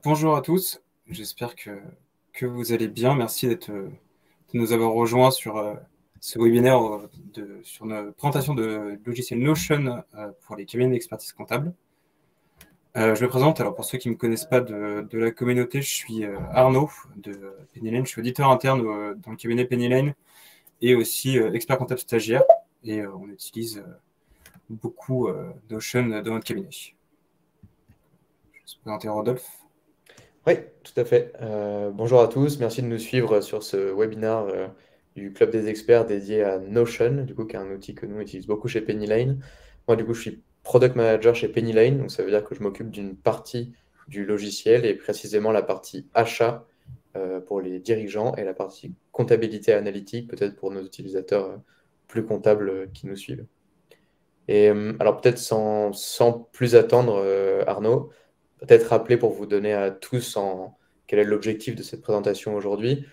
Bonjour à tous, j'espère que vous allez bien. Merci de nous avoir rejoints sur ce webinaire sur une présentation de logiciel Notion pour les cabinets d'expertise comptable. Je me présente, alors pour ceux qui ne me connaissent pas de la communauté, je suis Arnaud de Penny Lane, je suis auditeur interne dans le cabinet Penny Lane et aussi expert comptable stagiaire et on utilise beaucoup Notion dans notre cabinet. Je vais se présenter Rodolphe. Oui, tout à fait. Bonjour à tous, merci de nous suivre sur ce webinaire du Club des experts dédié à Notion, du coup, qui est un outil que nous utilisons beaucoup chez Penny Lane. Moi, du coup, je suis Product Manager chez Penny Lane, donc ça veut dire que je m'occupe d'une partie du logiciel et précisément la partie achat pour les dirigeants et la partie comptabilité analytique, peut-être pour nos utilisateurs plus comptables qui nous suivent. Et alors peut-être sans plus attendre, Arnaud, peut-être rappeler pour vous donner à tous quel est l'objectif de cette présentation aujourd'hui.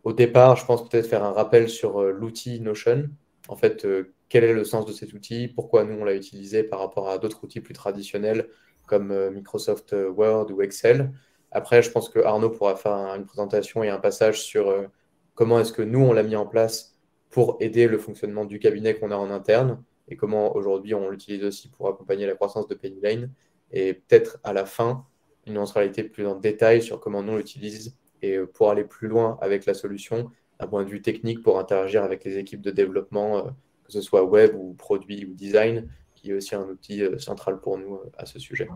Au départ, je pense peut-être faire un rappel sur l'outil Notion. En fait, quel est le sens de cet outil? Pourquoi nous, on l'a utilisé par rapport à d'autres outils plus traditionnels comme Microsoft Word ou Excel. Après, je pense que Arnaud pourra faire une présentation et un passage sur comment est-ce que nous, on l'a mis en place pour aider le fonctionnement du cabinet qu'on a en interne et comment aujourd'hui, on l'utilise aussi pour accompagner la croissance de Penny Lane. Et peut-être à la fin, une neutralité plus en détail sur comment nous, on l'utilise et pour aller plus loin avec la solution, d'un point de vue technique, pour interagir avec les équipes de développement, que ce soit web ou produit ou design, qui est aussi un outil central pour nous à ce sujet.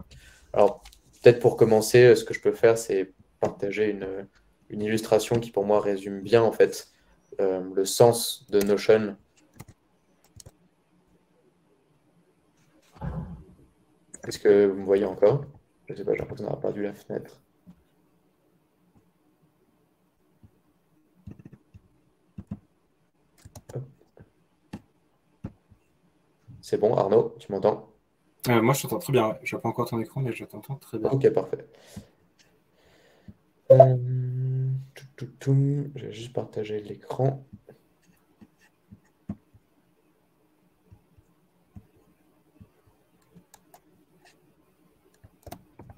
Alors, peut-être pour commencer, ce que je peux faire, c'est partager une illustration qui, pour moi, résume bien, en fait, le sens de Notion. Est-ce que vous me voyez encore? Je ne sais pas, j'ai l'impression d'avoir perdu la fenêtre. C'est bon, Arnaud, tu m'entends? Moi, je t'entends très bien. Je ne vois pas encore ton écran, mais je t'entends très bien. Ok, parfait. Je vais juste partager l'écran.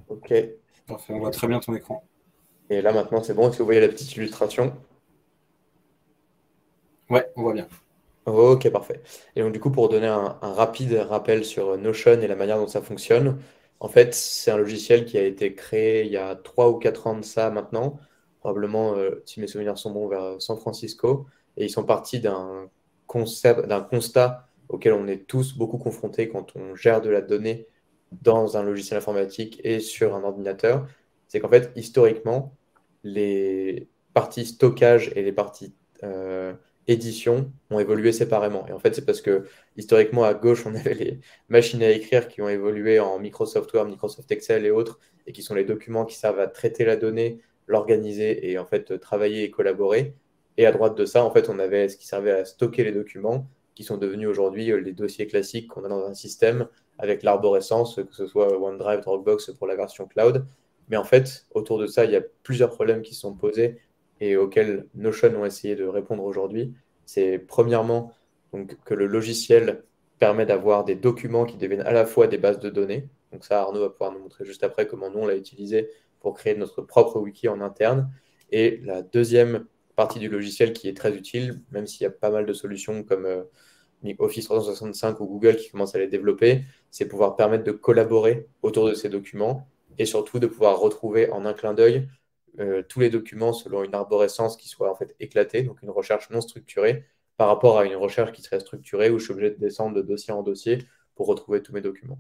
Ok. Parfait, on voit très bien ton écran. Et là, maintenant, c'est bon. Est-ce que vous voyez la petite illustration? Ouais, on voit bien. Ok, parfait. Et donc, du coup, pour donner un rapide rappel sur Notion et la manière dont ça fonctionne, en fait, c'est un logiciel qui a été créé il y a 3 ou 4 ans de ça maintenant, probablement, si mes souvenirs sont bons, vers San Francisco. Et ils sont partis d'un concept, d'un constat auquel on est tous beaucoup confrontés quand on gère de la donnée dans un logiciel informatique et sur un ordinateur. C'est qu'en fait, historiquement, les parties stockage et les parties édition ont évolué séparément. Et en fait, c'est parce que historiquement, à gauche, on avait les machines à écrire qui ont évolué en Microsoft Word, Microsoft Excel et autres, et qui sont les documents qui servent à traiter la donnée, l'organiser et en fait travailler et collaborer. Et à droite de ça, en fait, on avait ce qui servait à stocker les documents, qui sont devenus aujourd'hui les dossiers classiques qu'on a dans un système avec l'arborescence, que ce soit OneDrive, Dropbox pour la version cloud. Mais en fait, autour de ça, il y a plusieurs problèmes qui se sont posés et auxquels Notion ont essayé de répondre aujourd'hui. C'est premièrement donc, que le logiciel permet d'avoir des documents qui deviennent à la fois des bases de données. Donc ça, Arnaud va pouvoir nous montrer juste après comment nous, on l'a utilisé pour créer notre propre wiki en interne. Et la deuxième partie du logiciel qui est très utile, même s'il y a pas mal de solutions comme Office 365 ou Google qui commencent à les développer, c'est pouvoir permettre de collaborer autour de ces documents et surtout de pouvoir retrouver en un clin d'œil tous les documents selon une arborescence qui soit en fait éclatée, donc une recherche non structurée, par rapport à une recherche qui serait structurée où je suis obligé de descendre de dossier en dossier pour retrouver tous mes documents.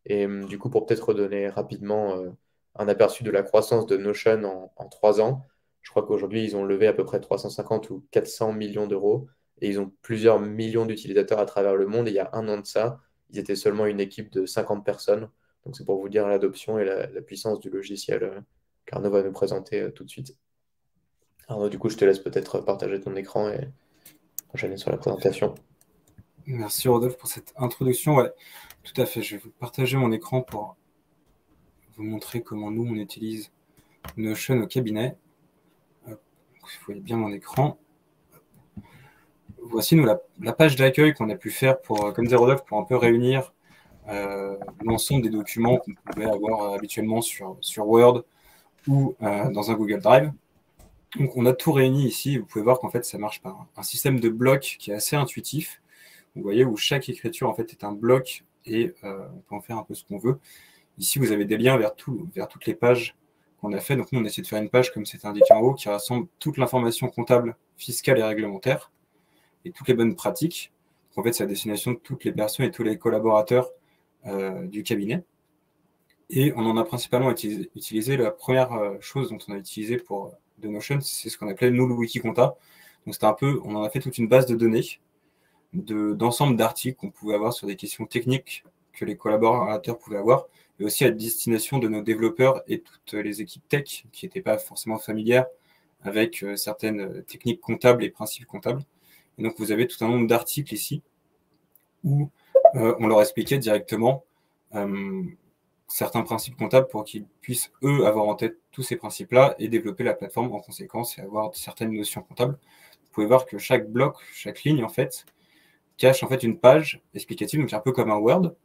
Et du coup, pour peut-être redonner rapidement un aperçu de la croissance de Notion en 3 ans, je crois qu'aujourd'hui, ils ont levé à peu près 350 ou 400 millions d'euros et ils ont plusieurs millions d'utilisateurs à travers le monde. Et il y a un an de ça, ils étaient seulement une équipe de 50 personnes. Donc, c'est pour vous dire l'adoption et la puissance du logiciel qu'Arnaud va nous présenter tout de suite. Arnaud, du coup, je te laisse peut-être partager ton écran et enchaîner sur la présentation. Merci Rodolphe pour cette introduction. Ouais, tout à fait. Je vais vous partager mon écran pour vous montrer comment nous, on utilise Notion au cabinet. Vous voyez bien mon écran. Voici nous la page d'accueil qu'on a pu faire pour, comme disait Rodolphe, pour un peu réunir l'ensemble des documents qu'on pouvait avoir habituellement sur Word ou dans un Google Drive. Donc, on a tout réuni ici. Vous pouvez voir qu'en fait, ça marche par un système de blocs qui est assez intuitif. Vous voyez, où chaque écriture, en fait, est un bloc et on peut en faire un peu ce qu'on veut. Ici, vous avez des liens vers toutes les pages qu'on a fait. Donc, nous, on essaie de faire une page, comme c'est indiqué en haut, qui rassemble toute l'information comptable, fiscale et réglementaire et toutes les bonnes pratiques. Donc, en fait, c'est à destination de toutes les personnes et tous les collaborateurs du cabinet. Et on en a principalement utilisé la première chose dont on a utilisé pour de Notion, c'est ce qu'on appelait nous le Wikiconta. Donc c'était un peu, on en a fait toute une base de données d'ensemble d'articles qu'on pouvait avoir sur des questions techniques que les collaborateurs pouvaient avoir, et aussi à destination de nos développeurs et toutes les équipes tech qui n'étaient pas forcément familières avec certaines techniques comptables et principes comptables. Et donc vous avez tout un nombre d'articles ici où on leur expliquait directement certains principes comptables pour qu'ils puissent, eux, avoir en tête tous ces principes-là et développer la plateforme en conséquence et avoir certaines notions comptables. Vous pouvez voir que chaque bloc, chaque ligne, en fait, cache en fait une page explicative, donc un peu comme un Word,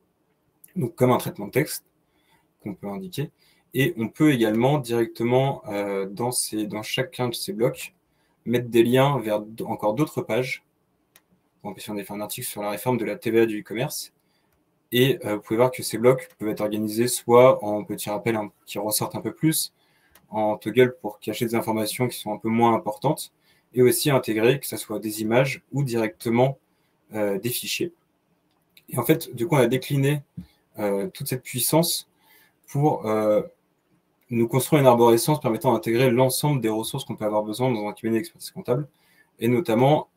donc comme un traitement de texte qu'on peut indiquer. Et on peut également directement, dans chacun de ces blocs, mettre des liens vers encore d'autres pages. Bon, si on a fait un article sur la réforme de la TVA du e-commerce, et vous pouvez voir que ces blocs peuvent être organisés soit en petits rappels qui ressortent un peu plus, en toggle pour cacher des informations qui sont un peu moins importantes, et aussi intégrer, que ce soit des images ou directement des fichiers. Et en fait, du coup, on a décliné toute cette puissance pour nous construire une arborescence permettant d'intégrer l'ensemble des ressources qu'on peut avoir besoin dans un cabinet d'expertise comptable, et notamment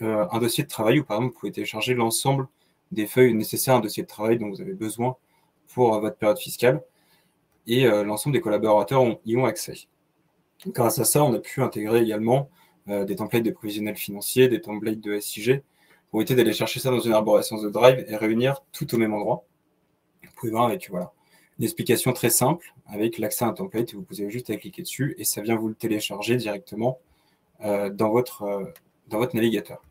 un dossier de travail où, par exemple, vous pouvez télécharger l'ensemble des feuilles nécessaires à un dossier de travail dont vous avez besoin pour votre période fiscale, et l'ensemble des collaborateurs y ont accès. Grâce à ça, on a pu intégrer également des templates de prévisionnels financiers, des templates de SIG, pour éviter d'aller chercher ça dans une arborescence de Drive et réunir tout au même endroit. Vous pouvez voir avec une explication très simple avec l'accès à un template, vous avez juste à cliquer dessus et ça vient vous le télécharger directement dans votre navigateur.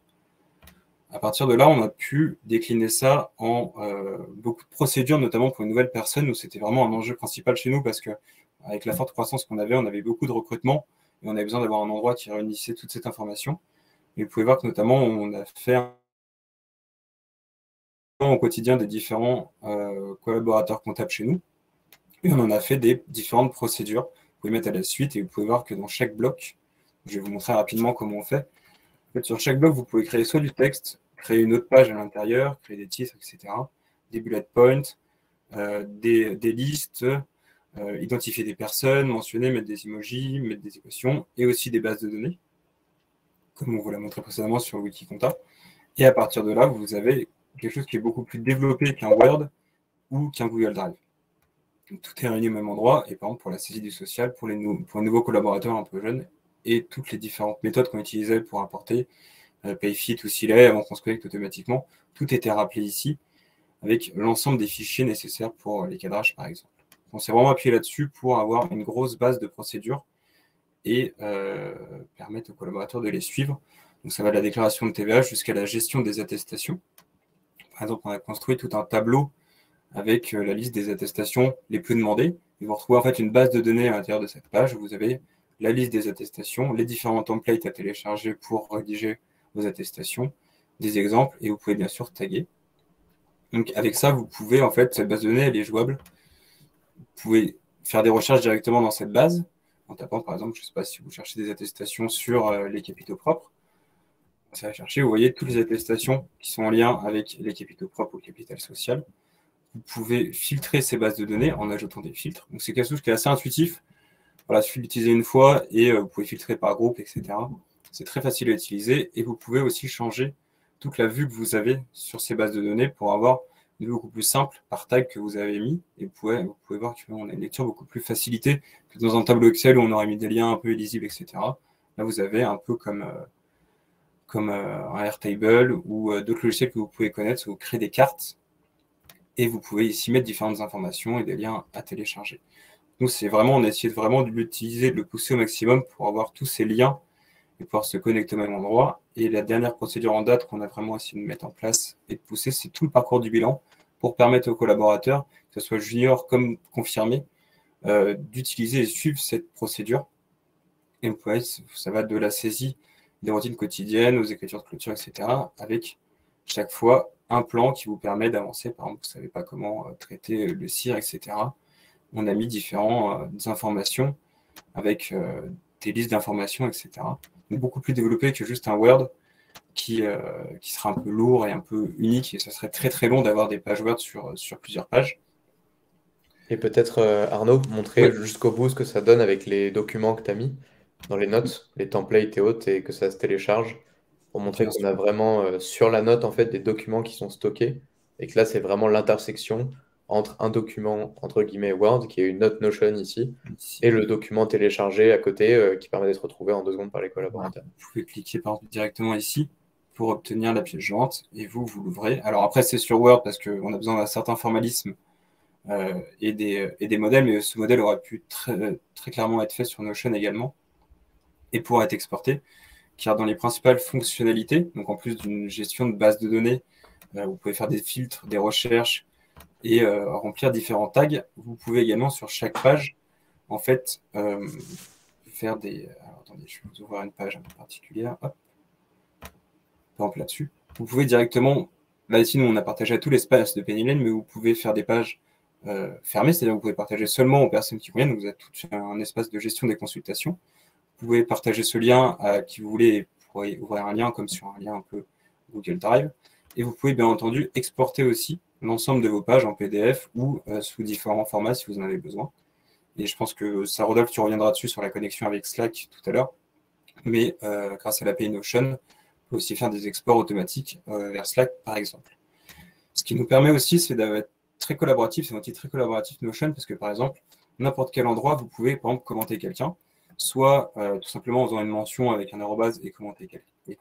À partir de là, on a pu décliner ça en beaucoup de procédures, notamment pour une nouvelle personne, où c'était vraiment un enjeu principal chez nous, parce qu'avec la forte croissance qu'on avait, on avait beaucoup de recrutement, et on avait besoin d'avoir un endroit qui réunissait toute cette information. Et vous pouvez voir que notamment, on a fait au quotidien des différents collaborateurs comptables chez nous, et on en a fait des différentes procédures. Vous pouvez mettre à la suite, et vous pouvez voir que dans chaque bloc, je vais vous montrer rapidement comment on fait. En fait, sur chaque bloc, vous pouvez créer soit du texte, créer une autre page à l'intérieur, créer des titres, etc., des bullet points, des listes, identifier des personnes, mentionner, mettre des emojis, mettre des équations, et aussi des bases de données, comme on vous l'a montré précédemment sur Wikiconta. Et à partir de là, vous avez quelque chose qui est beaucoup plus développé qu'un Word ou qu'un Google Drive. Donc, tout est réuni au même endroit, et par exemple pour la saisie du social, pour les nouveaux collaborateurs un peu jeunes, et toutes les différentes méthodes qu'on utilisait pour importer Payfit ou Silet avant qu'on se connecte automatiquement, tout était rappelé ici avec l'ensemble des fichiers nécessaires pour les cadrages par exemple. On s'est vraiment appuyé là-dessus pour avoir une grosse base de procédures et permettre aux collaborateurs de les suivre. Donc ça va de la déclaration de TVA jusqu'à la gestion des attestations. Par exemple, on a construit tout un tableau avec la liste des attestations les plus demandées. Et vous retrouvez en fait une base de données à l'intérieur de cette page où vous avez la liste des attestations, les différents templates à télécharger pour rédiger vos attestations, des exemples, et vous pouvez bien sûr taguer. Donc avec ça, vous pouvez, en fait, cette base de données, elle est jouable. Vous pouvez faire des recherches directement dans cette base, en tapant par exemple, je ne sais pas si vous cherchez des attestations sur les capitaux propres. Ça va chercher, vous voyez toutes les attestations qui sont en lien avec les capitaux propres ou le capital social. Vous pouvez filtrer ces bases de données en ajoutant des filtres. Donc c'est quelque chose qui est assez intuitif. Voilà, il suffit d'utiliser une fois et vous pouvez filtrer par groupe, etc. C'est très facile à utiliser et vous pouvez aussi changer toute la vue que vous avez sur ces bases de données pour avoir une vue beaucoup plus simple par tag que vous avez mis. Et vous pouvez voir qu'on a une lecture beaucoup plus facilitée que dans un tableau Excel où on aurait mis des liens un peu illisibles, etc. Là, vous avez un peu comme un Airtable ou d'autres logiciels que vous pouvez connaître, où vous créez des cartes et vous pouvez ici mettre différentes informations et des liens à télécharger. Nous, c'est vraiment, on a essayé vraiment de l'utiliser, de le pousser au maximum pour avoir tous ces liens et pouvoir se connecter au même endroit. Et la dernière procédure en date qu'on a vraiment essayé de mettre en place et de pousser, c'est tout le parcours du bilan pour permettre aux collaborateurs, que ce soit junior comme confirmé, d'utiliser et suivre cette procédure. Et ça va de la saisie des routines quotidiennes aux écritures de clôture, etc., avec chaque fois un plan qui vous permet d'avancer. Par exemple, vous ne savez pas comment traiter le CIR, etc. On a mis différentes informations avec des listes d'informations, etc. Donc, beaucoup plus développé que juste un Word qui sera un peu lourd et un peu unique, et ça serait très très long d'avoir des pages Word sur plusieurs pages. Et peut-être, Arnaud, montrer Oui, jusqu'au bout ce que ça donne avec les documents que tu as mis dans les notes, les templates et autres, et que ça se télécharge, pour montrer bien qu'on a sûr. vraiment sur la note en fait des documents qui sont stockés, et que là c'est vraiment l'intersection entre un document entre guillemets Word, qui est une note Notion ici, Ici, et le document téléchargé à côté, qui permet d'être retrouvé en 2 secondes par les voilà. collaborateurs. Vous pouvez cliquer par exemple directement ici pour obtenir la pièce jointe et vous l'ouvrez. Alors après, c'est sur Word parce qu'on a besoin d'un certain formalisme et des modèles, mais ce modèle aurait pu très clairement être fait sur Notion également et pourra être exporté, car dans les principales fonctionnalités, donc en plus d'une gestion de base de données, vous pouvez faire des filtres, des recherches et remplir différents tags. Vous pouvez également sur chaque page, en fait, faire des... Alors, attendez, je vais vous ouvrir une page un peu particulière. Hop, par exemple là-dessus. Vous pouvez directement... Là, ici, nous, on a partagé tout l'espace de Penny Lane, mais vous pouvez faire des pages fermées, c'est-à-dire que vous pouvez partager seulement aux personnes qui conviennent. Donc, vous avez tout un espace de gestion des consultations. Vous pouvez partager ce lien à qui vous voulez. Vous pourrez ouvrir un lien comme sur un lien un peu Google Drive. Et vous pouvez bien entendu exporter aussi l'ensemble de vos pages en PDF ou sous différents formats si vous en avez besoin. Et je pense que ça, Rodolphe, tu reviendras dessus sur la connexion avec Slack tout à l'heure. Mais grâce à l'API Notion, on peut aussi faire des exports automatiques vers Slack, par exemple. Ce qui nous permet aussi, c'est d'être très collaboratif. C'est un outil très collaboratif Notion parce que, par exemple, n'importe quel endroit, vous pouvez, par exemple, commenter quelqu'un, soit tout simplement en faisant une mention avec un arrobase et commenter et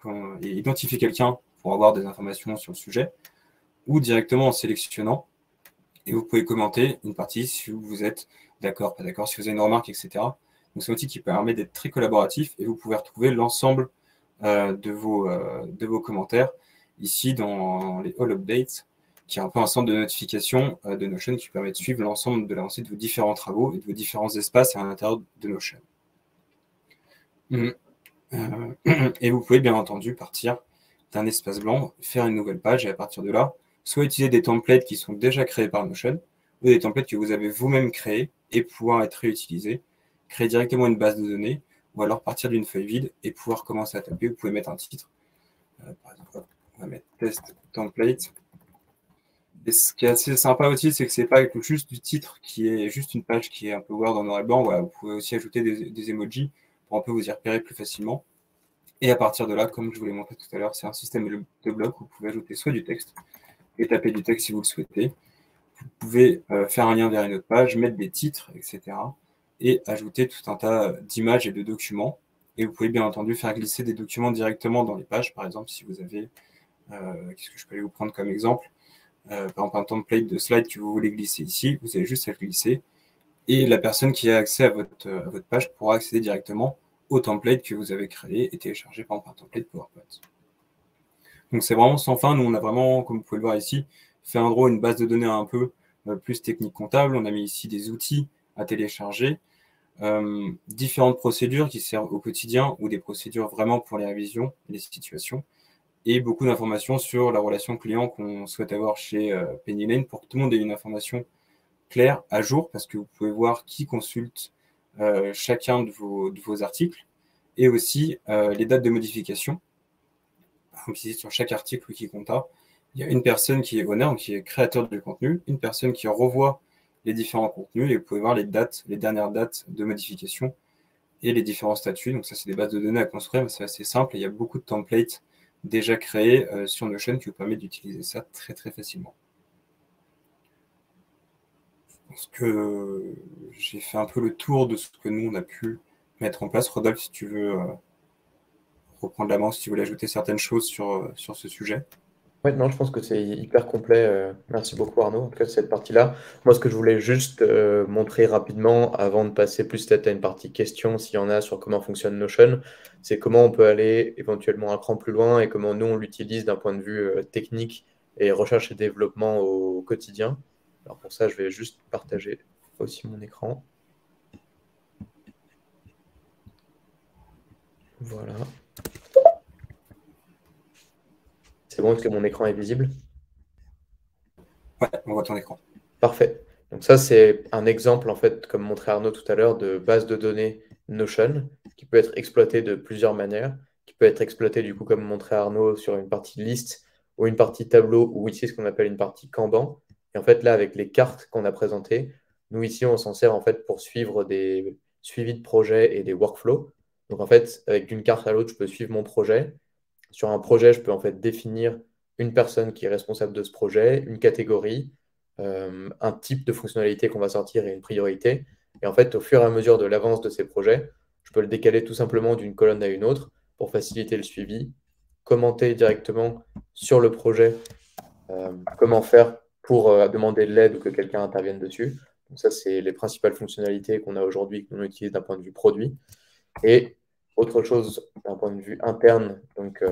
identifier quelqu'un pour avoir des informations sur le sujet, ou directement en sélectionnant. Et vous pouvez commenter une partie si vous êtes d'accord, pas d'accord, si vous avez une remarque, etc. Donc c'est un outil qui permet d'être très collaboratif et vous pouvez retrouver l'ensemble de vos commentaires ici dans les All Updates, qui est un peu un centre de notification de Notion qui permet de suivre l'ensemble de l'avancée de vos différents travaux et de vos différents espaces à l'intérieur de Notion. Et vous pouvez bien entendu partir d'un espace blanc, faire une nouvelle page et à partir de là, soit utiliser des templates qui sont déjà créés par Notion ou des templates que vous avez vous-même créés et pouvoir être réutilisés, créer directement une base de données ou alors partir d'une feuille vide et pouvoir commencer à taper. Vous pouvez mettre un titre. Par exemple, on va mettre test template. Et ce qui est assez sympa aussi, c'est que c'est pas juste du titre qui est juste une page qui est un peu Word en noir et blanc. Voilà, vous pouvez aussi ajouter des emojis pour un peu vous y repérer plus facilement. Et à partir de là, comme je vous l'ai montré tout à l'heure, c'est un système de blocs où vous pouvez ajouter soit du texte et taper du texte si vous le souhaitez. Vous pouvez faire un lien vers une autre page, mettre des titres, etc. et ajouter tout un tas d'images et de documents. Et vous pouvez bien entendu faire glisser des documents directement dans les pages. Par exemple, si vous avez, qu'est-ce que je peux aller vous prendre comme exemple, par exemple un template de slide que vous voulez glisser ici, vous avez juste à le glisser. Et la personne qui a accès à votre page pourra accéder directement au template que vous avez créé et télécharger par exemple un template PowerPoint. Donc c'est vraiment sans fin. Nous, on a vraiment, comme vous pouvez le voir ici, fait un draw, une base de données un peu plus technique comptable. On a mis ici des outils à télécharger, différentes procédures qui servent au quotidien ou des procédures vraiment pour les révisions et les situations, et beaucoup d'informations sur la relation client qu'on souhaite avoir chez Penny Lane pour que tout le monde ait une information claire, à jour, parce que vous pouvez voir qui consulte chacun de vos articles et aussi les dates de modification. Par exemple, ici, sur chaque article Wikiconta, il y a une personne qui est owner, donc qui est créateur du contenu, une personne qui revoit les différents contenus et vous pouvez voir les dates, les dernières dates de modification et les différents statuts. Donc ça, c'est des bases de données à construire, mais c'est assez simple et il y a beaucoup de templates déjà créés sur Notion qui vous permettent d'utiliser ça très très facilement. Je pense que j'ai fait un peu le tour de ce que nous, on a pu mettre en place. Rodolphe, si tu veux reprendre la main, si tu voulais ajouter certaines choses sur ce sujet. Ouais, non, je pense que c'est hyper complet. Merci beaucoup Arnaud, en tout cas, de cette partie-là. Moi, ce que je voulais juste montrer rapidement, avant de passer plus peut-être à une partie questions, s'il y en a sur comment fonctionne Notion, c'est comment on peut aller éventuellement un cran plus loin et comment nous, on l'utilise d'un point de vue technique et recherche et développement au quotidien. Alors pour ça, je vais juste partager aussi mon écran. Voilà. C'est bon, est-ce que mon écran est visible? Ouais, on voit ton écran. Parfait. Donc ça, c'est un exemple, en fait, comme montrait Arnaud tout à l'heure, de base de données Notion, qui peut être exploitée de plusieurs manières, qui peut être exploitée, du coup, comme montrait Arnaud, sur une partie liste ou une partie tableau, ou ici, ce qu'on appelle une partie Kanban. Et en fait, là, avec les cartes qu'on a présentées, nous, ici, on s'en sert, en fait, pour suivre des suivis de projets et des workflows. Donc, en fait, avec d'une carte à l'autre, je peux suivre mon projet. Sur un projet, je peux, en fait, définir une personne qui est responsable de ce projet, une catégorie, un type de fonctionnalité qu'on va sortir et une priorité. Et en fait, au fur et à mesure de l'avance de ces projets, je peux le décaler tout simplement d'une colonne à une autre pour faciliter le suivi, commenter directement sur le projet comment faire pour demander de l'aide ou que quelqu'un intervienne dessus. Donc ça, c'est les principales fonctionnalités qu'on a aujourd'hui, qu'on utilise d'un point de vue produit. Et autre chose d'un point de vue interne, donc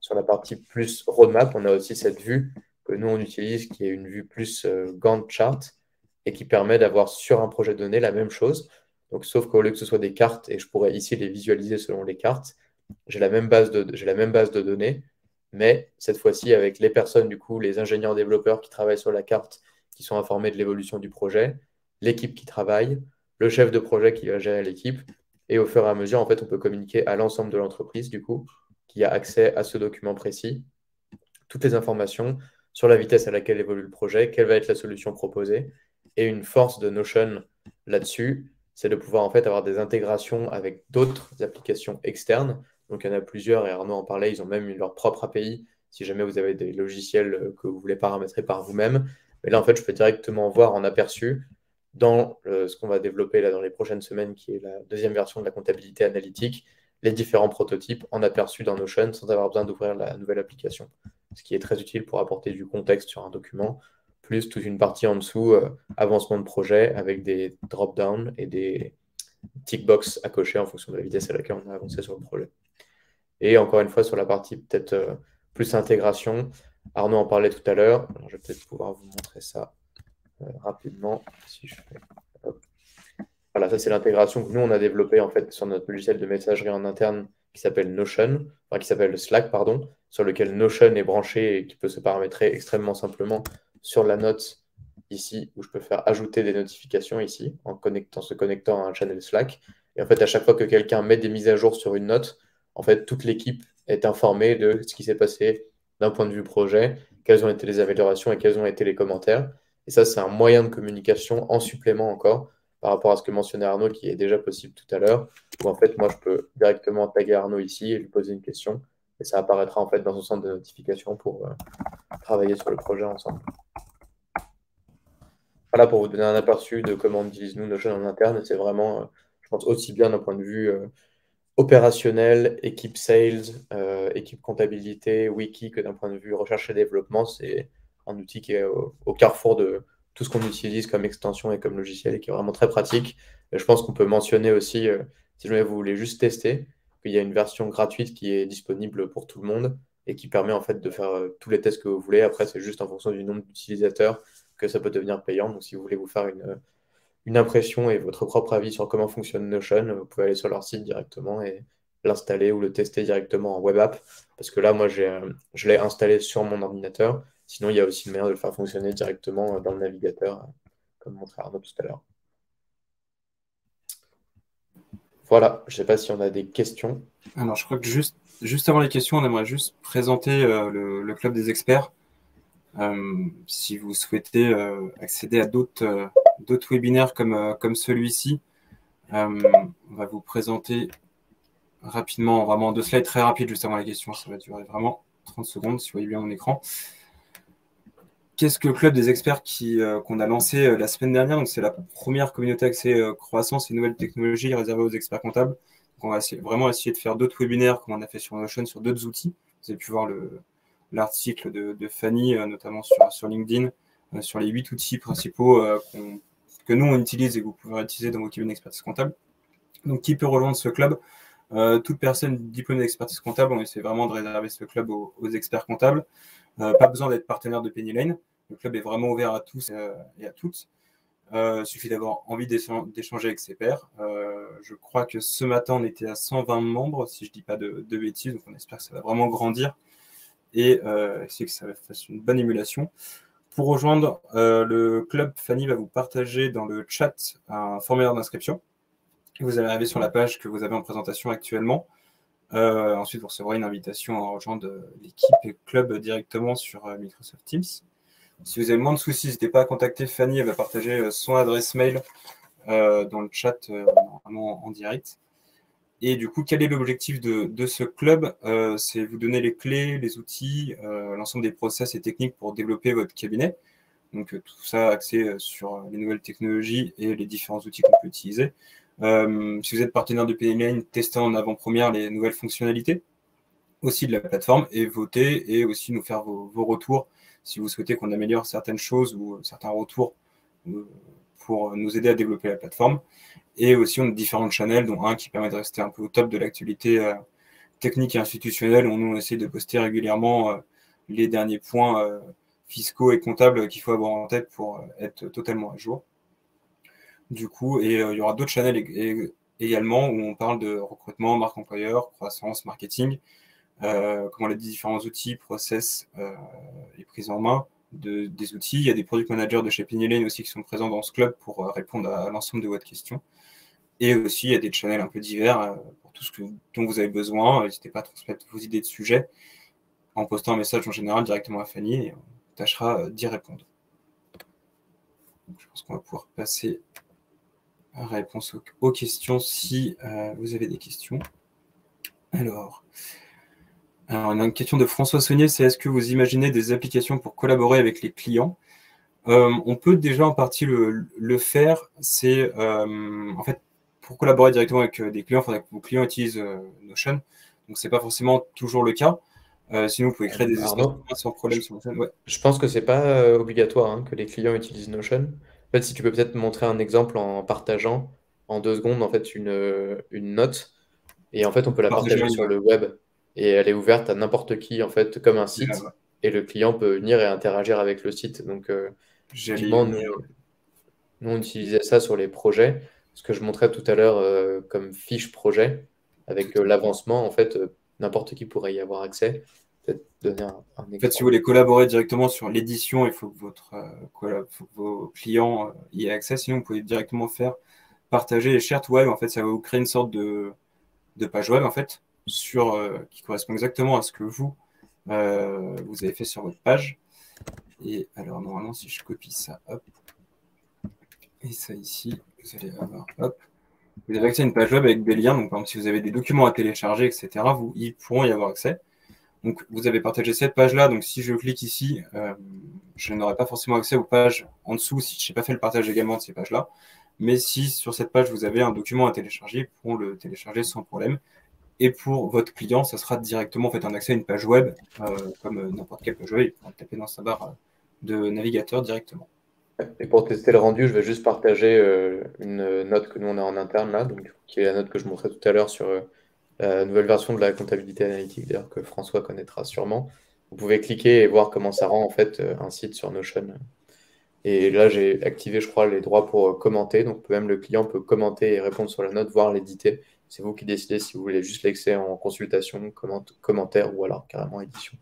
sur la partie plus roadmap, on a aussi cette vue que nous on utilise, qui est une vue plus Gantt chart et qui permet d'avoir sur un projet donné la même chose. Donc, sauf qu'au lieu que ce soit des cartes, et je pourrais ici les visualiser selon les cartes, j'ai la même base de données, mais cette fois-ci avec les personnes, du coup, les ingénieurs développeurs qui travaillent sur la carte, qui sont informés de l'évolution du projet, l'équipe qui travaille, le chef de projet qui va gérer l'équipe, et au fur et à mesure, en fait, on peut communiquer à l'ensemble de l'entreprise, du coup, qui a accès à ce document précis, toutes les informations sur la vitesse à laquelle évolue le projet, quelle va être la solution proposée. Et une force de Notion là-dessus, c'est de pouvoir en fait avoir des intégrations avec d'autres applications externes. Donc il y en a plusieurs, et Arnaud en parlait, ils ont même leur propre API, si jamais vous avez des logiciels que vous voulez paramétrer par vous-même. Mais là, en fait, je peux directement voir en aperçu dans ce qu'on va développer là dans les prochaines semaines, qui est la deuxième version de la comptabilité analytique, les différents prototypes en aperçu dans Notion sans avoir besoin d'ouvrir la nouvelle application. Ce qui est très utile pour apporter du contexte sur un document, plus toute une partie en dessous, avancement de projet, avec des drop-down et des tick box à cocher en fonction de la vitesse à laquelle on a avancé sur le projet. Et encore une fois, sur la partie peut-être plus intégration, Arnaud en parlait tout à l'heure. Alors, je vais peut-être pouvoir vous montrer ça rapidement. Si je fais... Hop. Voilà, ça c'est l'intégration que nous on a développée en fait sur notre logiciel de messagerie en interne qui s'appelle Notion, enfin qui s'appelle Slack, pardon, sur lequel Notion est branché et qui peut se paramétrer extrêmement simplement sur la note ici, où je peux faire ajouter des notifications ici en se connectant à un channel Slack. Et en fait, à chaque fois que quelqu'un met des mises à jour sur une note, en fait, toute l'équipe est informée de ce qui s'est passé d'un point de vue projet, quelles ont été les améliorations et quels ont été les commentaires. Et ça, c'est un moyen de communication en supplément encore par rapport à ce que mentionnait Arnaud, qui est déjà possible tout à l'heure, où en fait, moi, je peux directement taguer Arnaud ici et lui poser une question, et ça apparaîtra en fait dans son centre de notification pour travailler sur le projet ensemble. Voilà pour vous donner un aperçu de comment on utilise nous Notion en interne, c'est vraiment, je pense, aussi bien d'un point de vue opérationnel, équipe sales, équipe comptabilité, wiki, que d'un point de vue recherche et développement, c'est un outil qui est au carrefour de tout ce qu'on utilise comme extension et comme logiciel et qui est vraiment très pratique. Et je pense qu'on peut mentionner aussi, si jamais vous voulez juste tester, qu'il y a une version gratuite qui est disponible pour tout le monde et qui permet en fait de faire tous les tests que vous voulez. Après, c'est juste en fonction du nombre d'utilisateurs que ça peut devenir payant. Donc, si vous voulez vous faire une impression et votre propre avis sur comment fonctionne Notion, vous pouvez aller sur leur site directement et l'installer ou le tester directement en web app. Parce que là, moi, je l'ai installé sur mon ordinateur. Sinon, il y a aussi une manière de le faire fonctionner directement dans le navigateur, comme montré Arnaud tout à l'heure. Voilà, je ne sais pas si on a des questions. Alors, je crois que juste avant les questions, on aimerait juste présenter le club des experts. Si vous souhaitez accéder à d'autres webinaires comme celui-ci, on va vous présenter rapidement, vraiment 2 slides très rapides juste avant les questions. Ça va durer vraiment 30 secondes si vous voyez bien mon écran. Qu'est-ce que le club des experts qu'on a lancé la semaine dernière? Donc, c'est la première communauté accès croissance et nouvelles technologies réservée aux experts comptables. Donc, on va vraiment essayer de faire d'autres webinaires comme on a fait sur Notion, sur d'autres outils. Vous avez pu voir l'article de Fanny, notamment sur LinkedIn, sur les 8 outils principaux que nous, on utilise et que vous pouvez utiliser dans vos cabinets d'expertise comptable. Donc, qui peut rejoindre ce club? Toute personne diplômée d'expertise comptable, on essaie vraiment de réserver ce club aux experts comptables. Pas besoin d'être partenaire de Penny Lane. Le club est vraiment ouvert à tous et à toutes. Suffit d'avoir envie d'échanger avec ses pairs. Je crois que ce matin, on était à 120 membres, si je ne dis pas de bêtises, donc on espère que ça va vraiment grandir et essayer que ça fasse une bonne émulation. Pour rejoindre le club, Fanny va vous partager dans le chat un formulaire d'inscription. Vous allez arriver sur la page que vous avez en présentation actuellement. Ensuite, vous recevrez une invitation à rejoindre l'équipe et le club directement sur Microsoft Teams. Si vous avez moins de soucis, n'hésitez pas à contacter Fanny. Elle va partager son adresse mail dans le chat normalement en direct. Et du coup, quel est l'objectif de ce club? C'est vous donner les clés, les outils, l'ensemble des process et techniques pour développer votre cabinet. Donc, tout ça axé sur les nouvelles technologies et les différents outils qu'on peut utiliser. Si vous êtes partenaire de PNLane, testez en avant-première les nouvelles fonctionnalités aussi de la plateforme et voter et aussi nous faire vos retours si vous souhaitez qu'on améliore certaines choses ou certains retours pour nous aider à développer la plateforme. Et aussi, on a différents channels, dont un qui permet de rester un peu au top de l'actualité technique et institutionnelle, où nous, on essaie de poster régulièrement les derniers points fiscaux et comptables qu'il faut avoir en tête pour être totalement à jour. Du coup, et il y aura d'autres channels également où on parle de recrutement, marque employeur, croissance, marketing, comment les différents outils, process et prise en main des outils. Il y a des product managers de chez PNLane aussi qui sont présents dans ce club pour répondre à l'ensemble de votre question. Et aussi, il y a des channels un peu divers pour tout ce dont vous avez besoin. N'hésitez pas à transmettre vos idées de sujets en postant un message en général directement à Fanny et on tâchera d'y répondre. Donc, je pense qu'on va pouvoir passer à la réponse aux questions si vous avez des questions. Alors, on a une question de François Saunier, c'est est-ce que vous imaginez des applications pour collaborer avec les clients? On peut déjà en partie le faire. C'est en fait pour collaborer directement avec des clients, il faudrait que vos clients utilisent Notion. Donc c'est pas forcément toujours le cas. Sinon, vous pouvez créer des espaces sans problème sur Notion. Ouais. Je pense que c'est pas obligatoire que les clients utilisent Notion. En fait, si tu peux peut-être montrer un exemple en partageant en 2 secondes en fait une note et en fait on peut la partager sur le web et elle est ouverte à n'importe qui en fait comme un site et le client peut venir et interagir avec le site. Donc typiquement nous on utilisait ça sur les projets, ce que je montrais tout à l'heure comme fiche projet avec l'avancement en fait n'importe qui pourrait y avoir accès. Peut-être donner un exemple. En fait, si vous voulez collaborer directement sur l'édition, il faut que vos clients y aient accès. Sinon, vous pouvez directement faire partager les shared web. En fait, ça va vous créer une sorte de page web en fait qui correspond exactement à ce que vous avez fait sur votre page. Et alors, normalement, si je copie ça, hop, et ça ici, vous allez avoir, hop, vous avez accès à une page web avec des liens. Donc, par exemple, si vous avez des documents à télécharger, etc., ils pourront y avoir accès. Donc, vous avez partagé cette page-là. Donc, si je clique ici, je n'aurai pas forcément accès aux pages en dessous si je n'ai pas fait le partage également de ces pages-là. Mais si sur cette page, vous avez un document à télécharger, ils pourront le télécharger sans problème. Et pour votre client, ça sera directement en fait, un accès à une page web, comme n'importe quelle page web. Il pourra taper dans sa barre de navigateur directement. Et pour tester le rendu, je vais juste partager une note que nous on a en interne là, donc, qui est la note que je montrais tout à l'heure sur la nouvelle version de la comptabilité analytique, d'ailleurs que François connaîtra sûrement. Vous pouvez cliquer et voir comment ça rend en fait un site sur Notion. Et là, j'ai activé, je crois, les droits pour commenter. Donc même le client peut commenter et répondre sur la note, voire l'éditer. C'est vous qui décidez si vous voulez juste l'accès en consultation, commentaire ou alors carrément édition.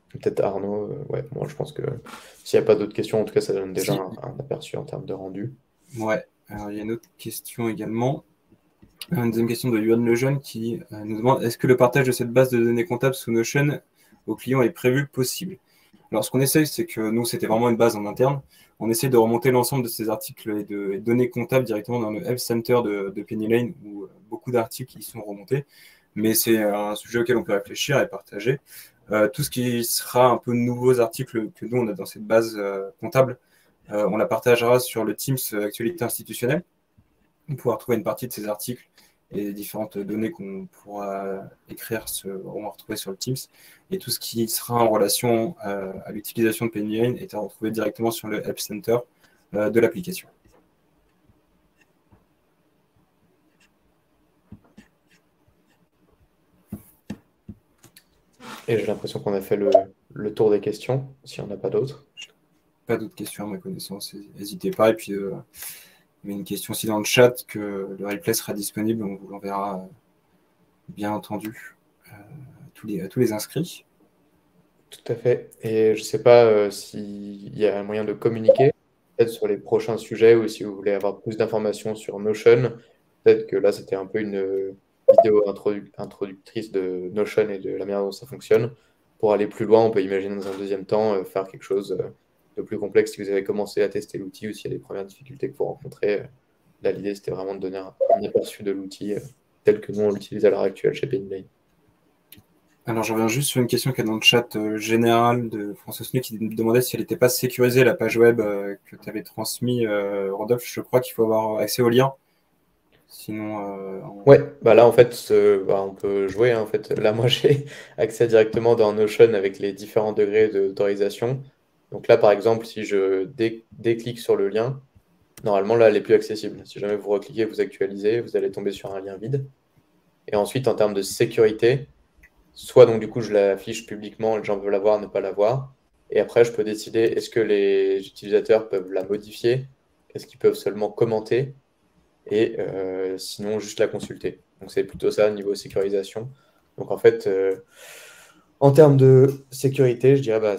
Peut-être Arnaud, ouais, moi je pense que s'il n'y a pas d'autres questions, en tout cas, ça donne déjà un aperçu en termes de rendu. Ouais, alors il y a une autre question également. Une deuxième question de Yuan Lejeune qui nous demande est-ce que le partage de cette base de données comptables sous Notion aux clients est prévu possible? Alors, ce qu'on essaye, c'est que nous, c'était vraiment une base en interne. On essaie de remonter l'ensemble de ces articles et de données comptables directement dans le Help Center de PNLane où beaucoup d'articles y sont remontés. Mais c'est un sujet auquel on peut réfléchir et partager. Tout ce qui sera un peu nouveaux articles que nous, on a dans cette base comptable, on la partagera sur le Teams Actualité Institutionnelle. On pourra retrouver une partie de ces articles et les différentes données qu'on pourra écrire on va retrouver sur le Teams. Et tout ce qui sera en relation à l'utilisation de PNLane est à retrouver directement sur le Help Center de l'application. Et j'ai l'impression qu'on a fait le tour des questions, s'il n'y en a pas d'autres. pas d'autres questions à ma connaissance, n'hésitez pas. Et puis, il y avait une question aussi dans le chat que le replay sera disponible, on vous l'enverra bien entendu à tous les inscrits. Tout à fait. Et je ne sais pas s'il y a un moyen de communiquer, peut-être sur les prochains sujets ou si vous voulez avoir plus d'informations sur Notion. Peut-être que là, c'était un peu une vidéo introductrice de Notion et de la manière dont ça fonctionne. Pour aller plus loin, on peut imaginer dans un deuxième temps faire quelque chose de plus complexe si vous avez commencé à tester l'outil ou s'il y a des premières difficultés que vous rencontrez. Là, l'idée, c'était vraiment de donner un aperçu de l'outil tel que nous, on l'utilise à l'heure actuelle chez Painlane. Alors, je reviens juste sur une question qui est dans le chat général de François Snu qui me demandait si elle n'était pas sécurisée, la page web que tu avais transmis, Rodolphe. Je crois qu'il faut avoir accès au lien. Sinon, Ouais, bah là en fait, on peut jouer, hein, en fait. Là, moi, j'ai accès directement dans Notion avec les différents degrés d'autorisation. Donc là, par exemple, si je déclique sur le lien, normalement, là, elle n'est plus accessible. Si jamais vous recliquez, vous actualisez, vous allez tomber sur un lien vide. Et ensuite, en termes de sécurité, soit donc du coup, je l'affiche publiquement, les gens veulent la voir, ne pas la voir. Et après, je peux décider, est-ce que les utilisateurs peuvent la modifier? Est-ce qu'ils peuvent seulement commenter? Et sinon juste la consulter. Donc c'est plutôt ça niveau sécurisation. Donc en fait, en termes de sécurité, je dirais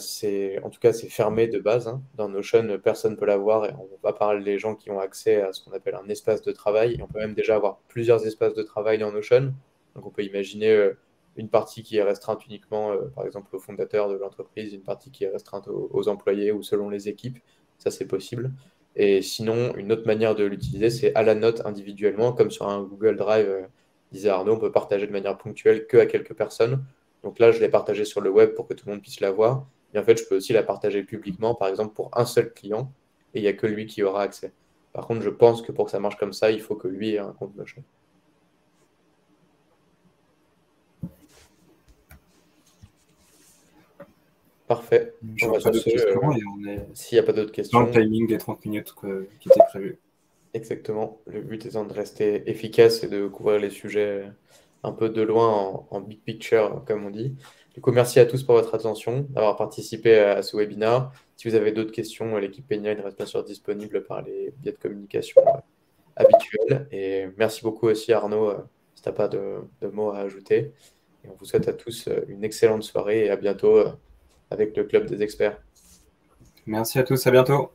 en tout cas c'est fermé de base, hein. Dans Notion, personne ne peut l'avoir et on va parler des gens qui ont accès à ce qu'on appelle un espace de travail. Et on peut même déjà avoir plusieurs espaces de travail dans Notion. Donc on peut imaginer une partie qui est restreinte uniquement, par exemple, aux fondateurs de l'entreprise, une partie qui est restreinte aux employés ou selon les équipes. Ça, c'est possible. Et sinon, une autre manière de l'utiliser, c'est à la note individuellement, comme sur un Google Drive, disait Arnaud, on peut partager de manière ponctuelle que à quelques personnes. Donc là, je l'ai partagée sur le web pour que tout le monde puisse la voir. Et en fait, je peux aussi la partager publiquement, par exemple, pour un seul client, et il n'y a que lui qui aura accès. Par contre, je pense que pour que ça marche comme ça, il faut que lui ait un compte Notion. Parfait. je On vois va pas sur d'autres ce, questions et on est s'il n'y a pas d'autres dans le questions, timing des 30 minutes qui était prévu. exactement. Le but étant de rester efficace et de couvrir les sujets un peu de loin en big picture, comme on dit. Du coup, merci à tous pour votre attention, d'avoir participé à ce webinaire. Si vous avez d'autres questions, l'équipe Peña reste bien sûr disponible par les biais de communication habituels. Et merci beaucoup aussi Arnaud, si tu n'as pas de mots à ajouter. Et on vous souhaite à tous une excellente soirée et à bientôt avec le Club des experts. Merci à tous, à bientôt.